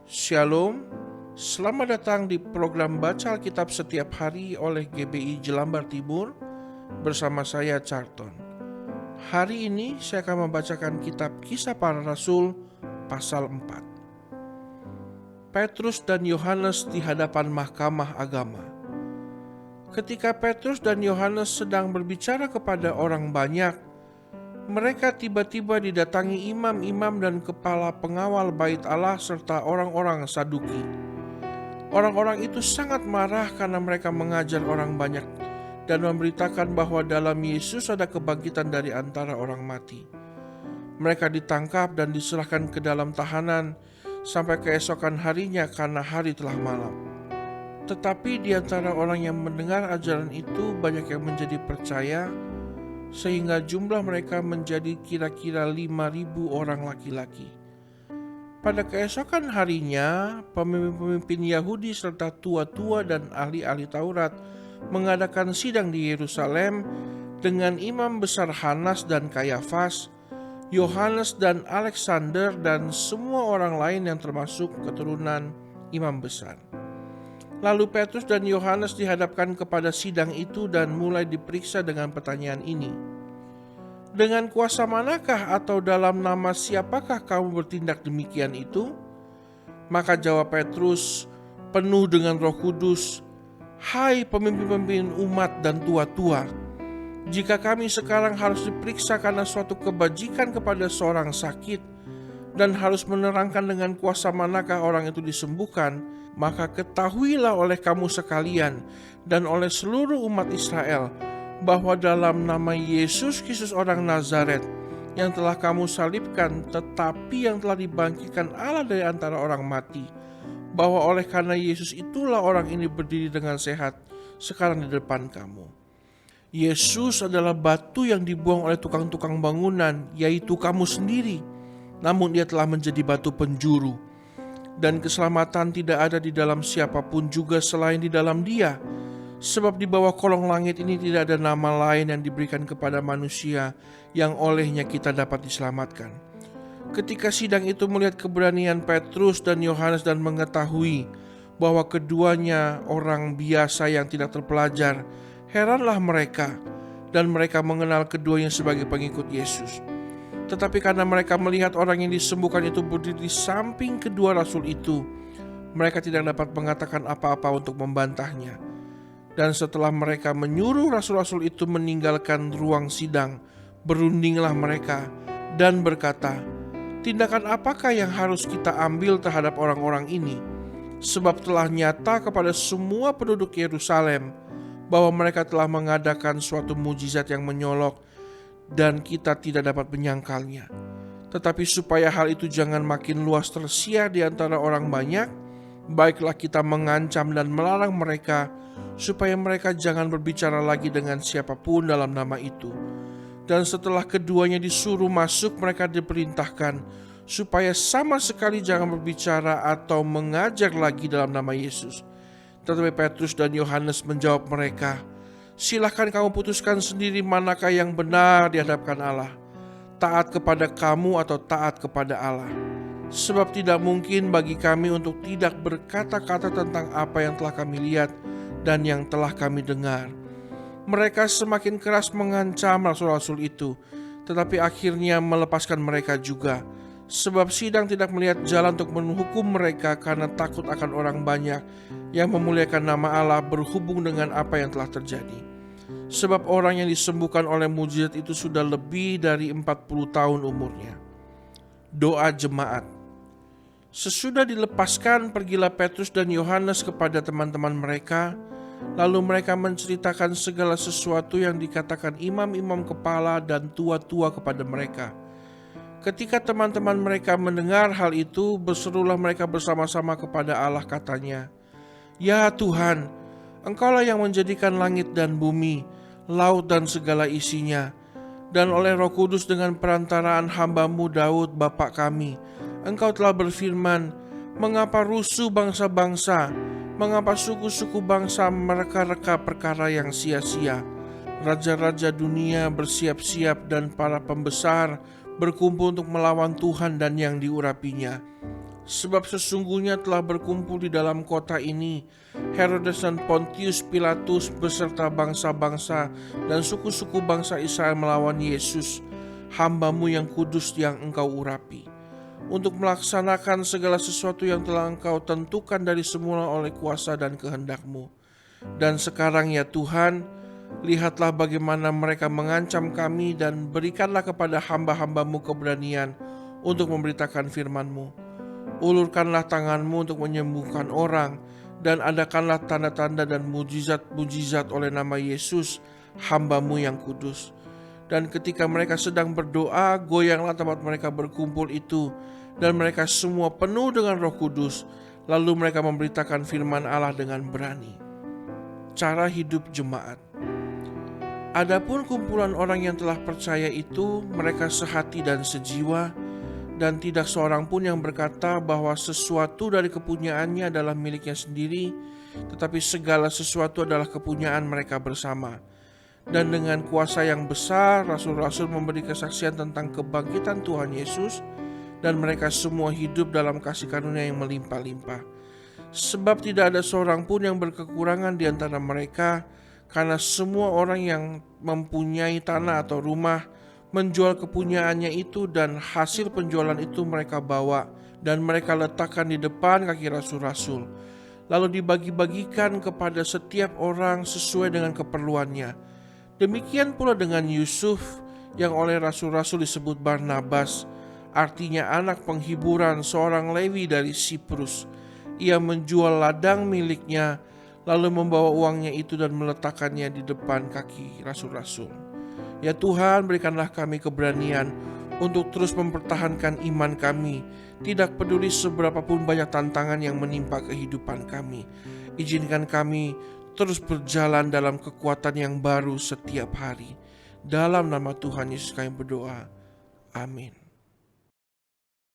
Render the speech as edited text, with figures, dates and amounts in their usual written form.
Shalom, selamat datang di program Baca Alkitab setiap hari oleh GBI Jelambar Timur bersama saya Charlton. Hari ini saya akan membacakan kitab Kisah Para Rasul pasal 4. Petrus dan Yohanes di hadapan Mahkamah Agama. Ketika Petrus dan Yohanes sedang berbicara kepada orang banyak, mereka tiba-tiba didatangi imam-imam dan kepala pengawal bait Allah serta orang-orang Saduki. Orang-orang itu sangat marah karena mereka mengajar orang banyak dan memberitakan bahwa dalam Yesus ada kebangkitan dari antara orang mati. Mereka ditangkap dan diserahkan ke dalam tahanan sampai keesokan harinya karena hari telah malam. Tetapi di antara orang yang mendengar ajaran itu banyak yang menjadi percaya, sehingga jumlah mereka menjadi kira-kira 5.000 orang laki-laki. Pada keesokan harinya, pemimpin-pemimpin Yahudi serta tua-tua dan ahli-ahli Taurat mengadakan sidang di Yerusalem dengan imam besar Hanas dan Kayafas, Yohanes dan Alexander dan semua orang lain yang termasuk keturunan imam besar. Lalu Petrus dan Yohanes dihadapkan kepada sidang itu dan mulai diperiksa dengan pertanyaan ini. Dengan kuasa manakah atau dalam nama siapakah kamu bertindak demikian itu? Maka jawab Petrus penuh dengan Roh Kudus, "Hai pemimpin-pemimpin umat dan tua-tua, jika kami sekarang harus diperiksa karena suatu kebajikan kepada seorang sakit dan harus menerangkan dengan kuasa manakah orang itu disembuhkan, maka ketahuilah oleh kamu sekalian dan oleh seluruh umat Israel bahwa dalam nama Yesus Kristus orang Nazaret yang telah kamu salibkan tetapi yang telah dibangkitkan Allah dari antara orang mati, bahwa oleh karena Yesus itulah orang ini berdiri dengan sehat sekarang di depan kamu. Yesus adalah batu yang dibuang oleh tukang-tukang bangunan, yaitu kamu sendiri, namun dia telah menjadi batu penjuru. Dan keselamatan tidak ada di dalam siapapun juga selain di dalam Dia. Sebab di bawah kolong langit ini tidak ada nama lain yang diberikan kepada manusia yang olehnya kita dapat diselamatkan. Ketika sidang itu melihat keberanian Petrus dan Yohanes dan mengetahui bahwa keduanya orang biasa yang tidak terpelajar, heranlah mereka dan mereka mengenal keduanya sebagai pengikut Yesus. Tetapi karena mereka melihat orang yang disembuhkan itu berdiri di samping kedua rasul itu, mereka tidak dapat mengatakan apa-apa untuk membantahnya. Dan setelah mereka menyuruh rasul-rasul itu meninggalkan ruang sidang, berundinglah mereka dan berkata, "Tindakan apakah yang harus kita ambil terhadap orang-orang ini? Sebab telah nyata kepada semua penduduk Yerusalem bahwa mereka telah mengadakan suatu mujizat yang menyolok dan kita tidak dapat menyangkalnya. Tetapi supaya hal itu jangan makin luas tersiar di antara orang banyak, baiklah kita mengancam dan melarang mereka supaya mereka jangan berbicara lagi dengan siapapun dalam nama itu." Dan setelah keduanya disuruh masuk, mereka diperintahkan supaya sama sekali jangan berbicara atau mengajar lagi dalam nama Yesus. Tetapi Petrus dan Yohanes menjawab mereka, "Silahkan kamu putuskan sendiri manakah yang benar di hadapan Allah, taat kepada kamu atau taat kepada Allah. Sebab tidak mungkin bagi kami untuk tidak berkata-kata tentang apa yang telah kami lihat dan yang telah kami dengar." Mereka semakin keras mengancam rasul-rasul itu, tetapi akhirnya melepaskan mereka juga. Sebab sidang tidak melihat jalan untuk menghukum mereka karena takut akan orang banyak yang memuliakan nama Allah berhubung dengan apa yang telah terjadi. Sebab orang yang disembuhkan oleh mujizat itu sudah lebih dari 40 tahun umurnya. Doa jemaat. Sesudah dilepaskan, pergilah Petrus dan Yohanes kepada teman-teman mereka. Lalu mereka menceritakan segala sesuatu yang dikatakan imam-imam kepala dan tua-tua kepada mereka. Ketika teman-teman mereka mendengar hal itu, berserulah mereka bersama-sama kepada Allah, katanya, "Ya Tuhan, Engkaulah yang menjadikan langit dan bumi, laut dan segala isinya, dan oleh Roh Kudus dengan perantaraan hamba-Mu Daud bapa kami, Engkau telah berfirman, mengapa rusuh bangsa-bangsa, mengapa suku-suku bangsa mereka-reka perkara yang sia-sia. Raja-raja dunia bersiap-siap dan para pembesar berkumpul untuk melawan Tuhan dan yang diurapinya. Sebab sesungguhnya telah berkumpul di dalam kota ini Herodes dan Pontius Pilatus beserta bangsa-bangsa dan suku-suku bangsa Israel melawan Yesus, hamba-Mu yang kudus yang Engkau urapi, untuk melaksanakan segala sesuatu yang telah Engkau tentukan dari semula oleh kuasa dan kehendak-Mu. Dan sekarang ya Tuhan, lihatlah bagaimana mereka mengancam kami, dan berikanlah kepada hamba-hamba-Mu keberanian untuk memberitakan firman-Mu. Ulurkanlah tangan-Mu untuk menyembuhkan orang, dan adakanlah tanda-tanda dan mujizat-mujizat oleh nama Yesus, hamba-Mu yang kudus. Dan ketika mereka sedang berdoa, goyanglah tempat mereka berkumpul itu, dan mereka semua penuh dengan Roh Kudus. Lalu mereka memberitakan firman Allah dengan berani. Cara hidup jemaat. Adapun kumpulan orang yang telah percaya itu, mereka sehati dan sejiwa, dan tidak seorang pun yang berkata bahwa sesuatu dari kepunyaannya adalah miliknya sendiri, tetapi segala sesuatu adalah kepunyaan mereka bersama. Dan dengan kuasa yang besar, rasul-rasul memberi kesaksian tentang kebangkitan Tuhan Yesus, dan mereka semua hidup dalam kasih karunia yang melimpah-limpah. Sebab tidak ada seorang pun yang berkekurangan di antara mereka, karena semua orang yang mempunyai tanah atau rumah menjual kepunyaannya itu, dan hasil penjualan itu mereka bawa dan mereka letakkan di depan kaki rasul-rasul, lalu dibagi-bagikan kepada setiap orang sesuai dengan keperluannya. Demikian pula dengan Yusuf yang oleh rasul-rasul disebut Barnabas, artinya anak penghiburan, seorang Lewi dari Siprus. Ia menjual ladang miliknya, lalu membawa uangnya itu dan meletakkannya di depan kaki rasul-rasul. Ya Tuhan, berikanlah kami keberanian untuk terus mempertahankan iman kami, tidak peduli seberapapun banyak tantangan yang menimpa kehidupan kami. Izinkan kami terus berjalan dalam kekuatan yang baru setiap hari. Dalam nama Tuhan Yesus kami berdoa. Amin.